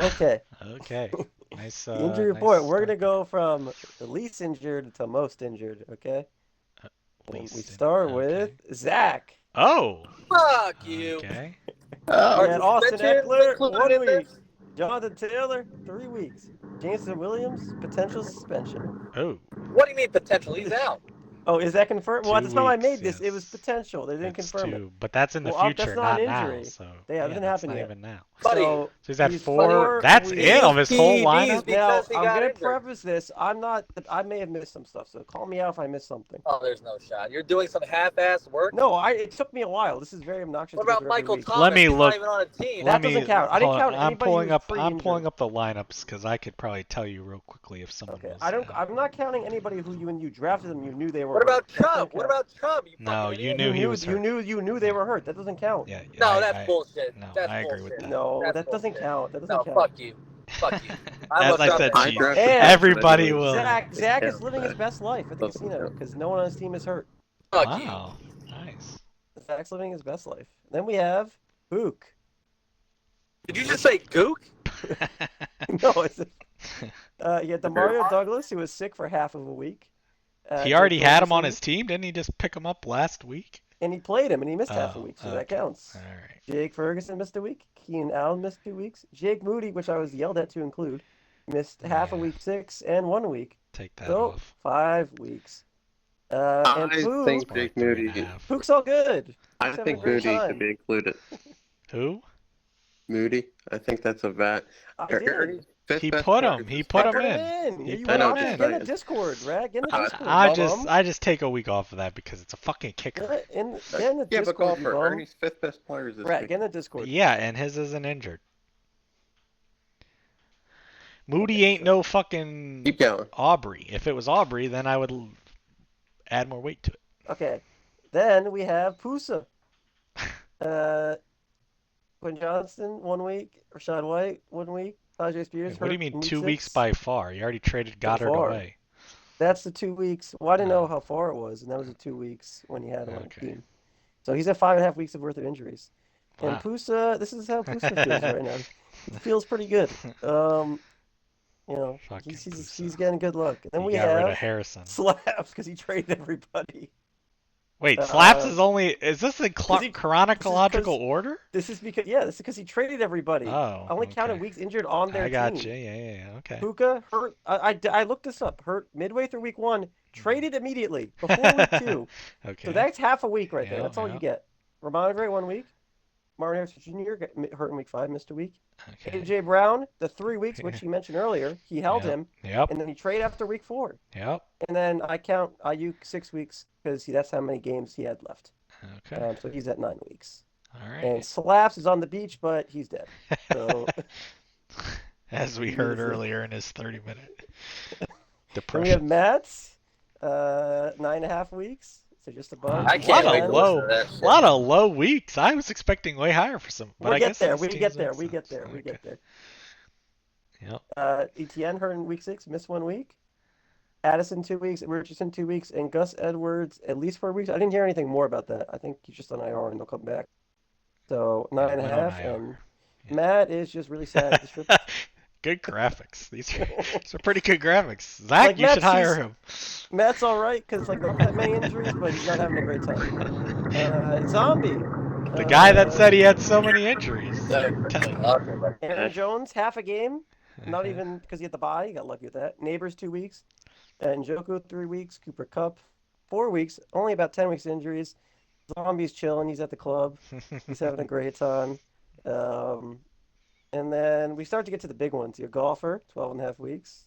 Okay. Okay. Nice, The injury nice report. We're start gonna there. go from the least injured to most injured. Okay. Uh, And we least in. start with Okay. Zach. Oh. Fuck you. Okay. We Are had Oh, Austin suspensions Eckler included 1 in week. this? Jonathan Taylor 3 weeks. Jameson Williams potential suspension. Oh. What do you mean potential? He's out. Oh, is that confirmed? Well, at the Two time I weeks. made this, it was Yes. potential. They didn't It's confirm it. two, but that's in the Well, that's future, not not an now. injury. So Yeah, it yeah, doesn't that's happen not yet. even now. Buddy, So So he's at he's four. four That's it weeks. of his whole he's lineup. Now because he I'm got gonna injured. preface this. I'm not. I may have missed some stuff, so call me out if I missed something. Oh, there's no shot. You're doing some half-ass work. No, it took me a while. This is very obnoxious What to go about through every Michael week. Let Thomas? me He's not look. even on a team. Let That me doesn't count. I didn't hold on. count anybody who was I'm pulling pre-injured. up the lineups because I could probably tell you real quickly if someone Okay, was I don't. out. I'm not counting anybody who when you drafted them, you knew they were What hurt. about That Chubb? doesn't What count. about Chubb? You No, fucking you idiot. knew he was hurt. You knew they Yeah. were hurt. That doesn't count. Yeah, No, that's bullshit. no, That's I agree with bullshit. that. No, That's that doesn't bullshit. count. That doesn't No, count. fuck you. Fuck you. I'm As gonna I drop said that to I you, bomb. drafted And Thompson everybody anyways. will. Zach is Count living his that. best life at the Doesn't casino count. because no one on his team is hurt. Fuck you. Wow, nice. Zach's living his best life. Then we have Book. Did you just say gook? No, it's yeah, Demario Douglas, who was sick for half of a week. He Jake already had him on Ferguson, his team, didn't he? Just pick him up last week. and he played him, and he missed half a Oh, week, so that okay. counts. All right. Jake Ferguson missed a week. Keenan Allen missed 2 weeks. Jake Moody, which I was yelled at to include, missed half a Yeah, week 6 and 1 week. take that So off. 5 weeks. And I Pook, think More like Jake three and a Moody. half. Pook's all good. I Pook's having a think great Moody should time. be included. Who? Moody. I think that's a vet. I did. Ernie's fifth He best put player him. is He his put I him pick. put him in. in. He You put went him on. just Get in. in the saying. Discord, Rag. Get in the Discord, I bum. I just take a week off of that because it's a fucking kicker. Get in the Yeah, but Discord, you golfer. bum. Ernie's fifth best player is this Rag, week. get in the Discord. Yeah, and his isn't injured. Moody Okay, ain't so no fucking Keep going. Aubrey. If it was Aubrey, then I would add more weight to it. okay. Then we have Pusa. Uh, Quinn Johnston 1 week. Rashad White 1 week. Tajay Spears What do you hurt mean in week 2 weeks 6. by far? You already traded So Goddard far. away. That's the 2 weeks. Well, I didn't know Oh, how far it was, and that was the 2 weeks when he had him on the okay. team. So he's at 5.5 weeks of worth of injuries. And Wow. Pusa, this is how Pusa feels right now. He feels pretty good. You know, Fucking he's Pusa. getting good luck. And then He we got rid of have Harrison. Slaps because he traded everybody. Wait, Slaps Uh, is only. Is this in because he chronological order? this is because he traded everybody. Oh, I only counted okay. weeks injured on their I got team. you. Yeah. Okay. Puka hurt. I looked this up. Hurt midway through week 1. Traded immediately before week 2. So Okay. that's half a week right there. Yeah, That's all yeah. you get. Ramondre 1 week. Martin Harris Jr. got hurt in week 5, missed a week. Okay. AJ Brown, the 3 weeks, which you mentioned earlier, he held Yep. him, Yep. and then he traded after week 4. Yep. And then I count Ayuk 6 weeks because that's how many games he had left. Okay. So he's at 9 weeks. All And right. Slaps is on the beach, but he's dead. So As we he heard is it. earlier in his 30-minute Then we depression. have Matt's 9.5 weeks. So just a bunch. I can't wait to listen to that shit. A lot of low weeks. I was expecting way higher for some, but We'll I get guess there. these We teams get there. make We get sense. there. We Okay. get there. Yep. ETN hurt in week 6, missed 1 week. Addison 2 weeks, Richardson 2 weeks, and Gus Edwards at least 4 weeks. I didn't hear anything more about that. I think he's just on IR and they'll come back. So Yeah, 9.5, went on and IR. Yeah. Matt is just really sad at the strip. Good graphics. These are pretty good graphics. Zach, Like you should Matt's, hire him. Matt's all right because like not that many injuries, but he's not having a great time. Zombie, The guy that said he had so many injuries. Aaron Jones, half a game, not even because he had the bye. He got lucky with that. Neighbors 2 weeks, and Njoku 3 weeks. Cooper Cup 4 weeks. Only about 10 weeks injuries. Zombie's chilling. He's at the club. He's having a great time. And then we start to get to the big ones. Your golfer, 12.5 weeks.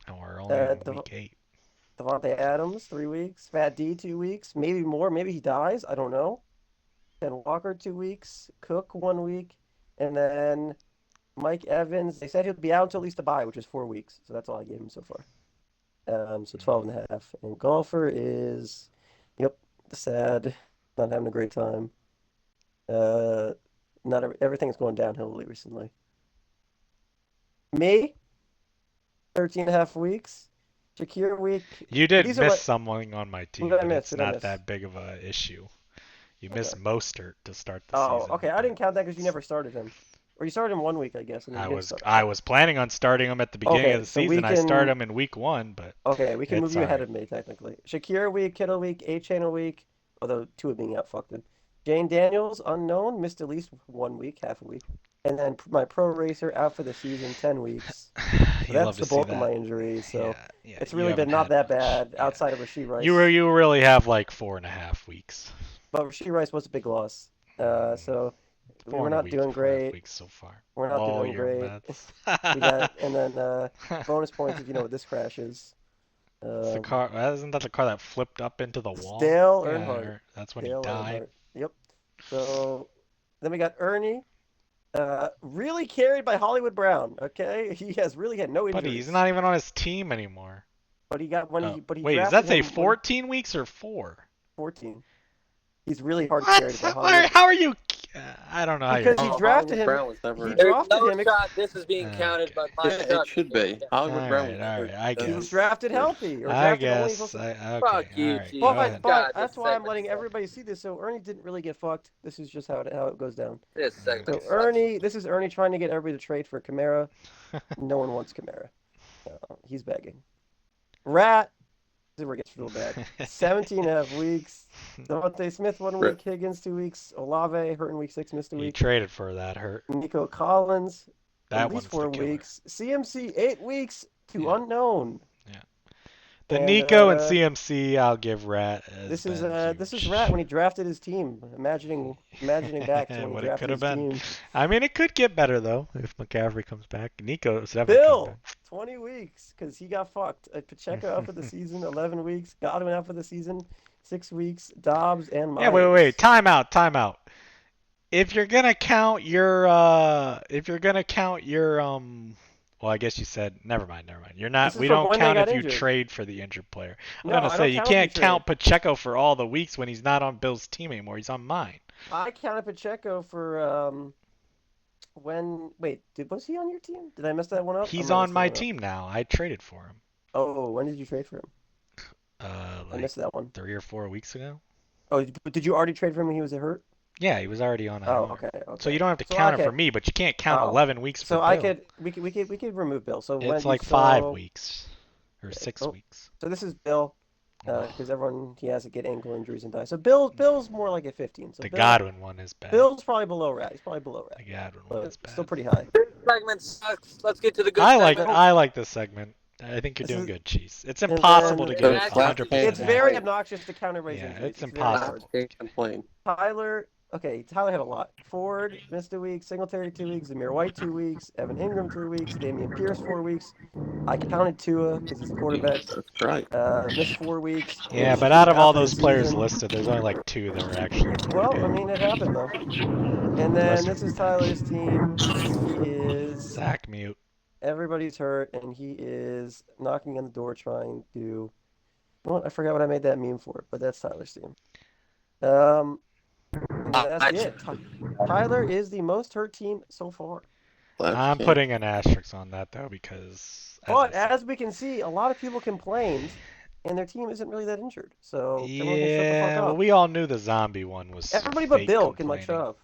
And we're only on Dev- week 8. Devontae Adams, 3 weeks. Fat D, 2 weeks. Maybe more. Maybe he dies. I don't know. Ken Walker, 2 weeks. Cook, 1 week. And then Mike Evans. They said he'll be out until at least the bye, which is 4 weeks. So that's all I gave him so far. So 12.5. And golfer is, yep, sad. Not having a great time. Everything's going downhill recently. Me, 13.5 weeks. Shakir week. You did These are miss what someone on my team, did I but miss? it's Did I not miss? that big of a issue. You Okay. missed Mostert to start the Oh, season. okay. I didn't count that because you never started him. Or you started him 1 week, I guess, and then I you didn't was start. I was planning on starting him at the beginning of Okay, the so we season. I start can. him in week 1, but Okay, we can move it's you all ahead right. of me technically. Shakira week, Kittle week, A-Chain a week. Although two of being out fucked him. Jane Daniels unknown, missed at least 1 week, half a week, and then my pro racer out for the season 10 weeks. So You love that's to the see bulk of that. my injuries. So Yeah. it's You really been haven't not had that much. bad Yeah. outside of Rasheed You Rice. you really have like 4.5 weeks. But Rasheed Rice was a big loss. So we Four were and a not week, doing four and a half great. weeks so far. We're not Oh, doing your great. Mets. We got and then bonus points if you know what this crash is. It's the car. Isn't that the car that flipped up into the It's wall? Dale Yeah, Earnhardt. that's when he Dale died. Earnhardt. Yep. So then we got Ernie, really carried by Hollywood Brown. Okay, he has really had no But he's injuries, not even on his team anymore. but he got when Oh, he but he wait, does drafted that say him when 14 weeks or 4? 14. He's really hard carried What? by Hollywood How are you? I don't know how you're. because he Oh, drafted Hollywood him. Brown was never He hurt. There's drafted no him. shot this is being counted, Okay. but my Yeah, shot it should is being be. counted. Hollywood Brown was All never right. I He was guess. drafted healthy or I drafted only guess. for. Okay. Fuck All you, right. Go Chief. ahead. But God, this that's why I'm segment letting sucks. everybody see this. So Ernie didn't really get fucked. This is just how it goes down. This segment So sucks. This is Ernie trying to get everybody to trade for Kamara. No one wants Kamara. He's begging. Rat. This is where it gets real bad. 17.5 weeks. Devontae Smith 1 week. Higgins 2 weeks. Olave hurt in week 6, missed a He week. traded for that hurt. Nico Collins That at least one's the 4 killer. weeks. CMC 8 weeks to Yeah. unknown. Yeah. The And Nico and CMC, I'll give Rat as this is huge. Rat when he drafted his team. Imagining back to when he What it could drafted have his been. team. I mean, it could get better though if McCaffrey comes back. Nico's definitely coming Bill, back. 20 weeks because he got fucked. Pacheco out for the season, 11 weeks. Godwin out for the season, 6 weeks. Dobbs and Yeah, Myers. wait. Time out. If you're gonna count your, well, I guess you said, never mind. You're not, This is we from don't when they count got if you injured. trade for the injured player. I'm No, gonna I say don't you count if you can't count trade. Pacheco for all the weeks when he's not on Bill's team anymore. He's on mine. I counted Pacheco for was he on your team? Did I mess that one up? I He's might on mess that my one up. team now. I traded for him. Oh, when did you trade for him? I Like missed that one. 3 or 4 weeks ago. Oh, did you already trade for him when he was hurt? Yeah, he was already on Oh, IR. okay. So you don't have to So count it for me, but you can't count Oh. 11 weeks for So I Bill. we could remove Bill. So It's when like you 5 weeks or Okay, 6 weeks. So this is Bill, because everyone he has to get ankle injuries and die. So Bill's more like a 15. So The Godwin one is bad. Bill's probably below Rat. He's probably below Rat, The Godwin one is but still bad. pretty high. This segment sucks. Let's get to the good I segment. like this segment. I think you're This doing is- good, Cheese. It's and impossible to then- get So it flat 100% case It's Yeah. very Wait. obnoxious to counter raise Yeah, injuries. it's very impossible. hard. Can't complain. Tyler had a lot. Ford missed a week. Singletary 2 weeks. Zamir White 2 weeks. Evan Ingram 3 weeks. Damian Pierce 4 weeks. I counted Tua because he's a quarterback. That's right. Missed 4 weeks. Yeah, And but out Shakir of all for the those players season. listed, there's only like 2 that were actually pretty Well, good. I mean, it happened though. And then Rest this is Tyler's team. He is Zach mute. everybody's hurt, and he is knocking on the door trying to. Well, I forgot what I made that meme for, but that's Tyler's team. And that's it. Tyler is the most hurt team so far. I'm putting an asterisk on that though because. But as we can see, a lot of people complained, and their team isn't really that injured. So everyone can shut the fuck up. Well, we all knew the zombie one was. Everybody but fake Bill can shut complaining. up.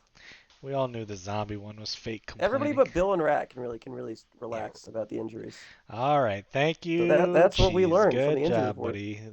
We all knew the zombie one was fake complaining. Everybody but Bill and Rat can really relax about the injuries. All right, thank you. So that's what we learned from Good the injury job, report. buddy.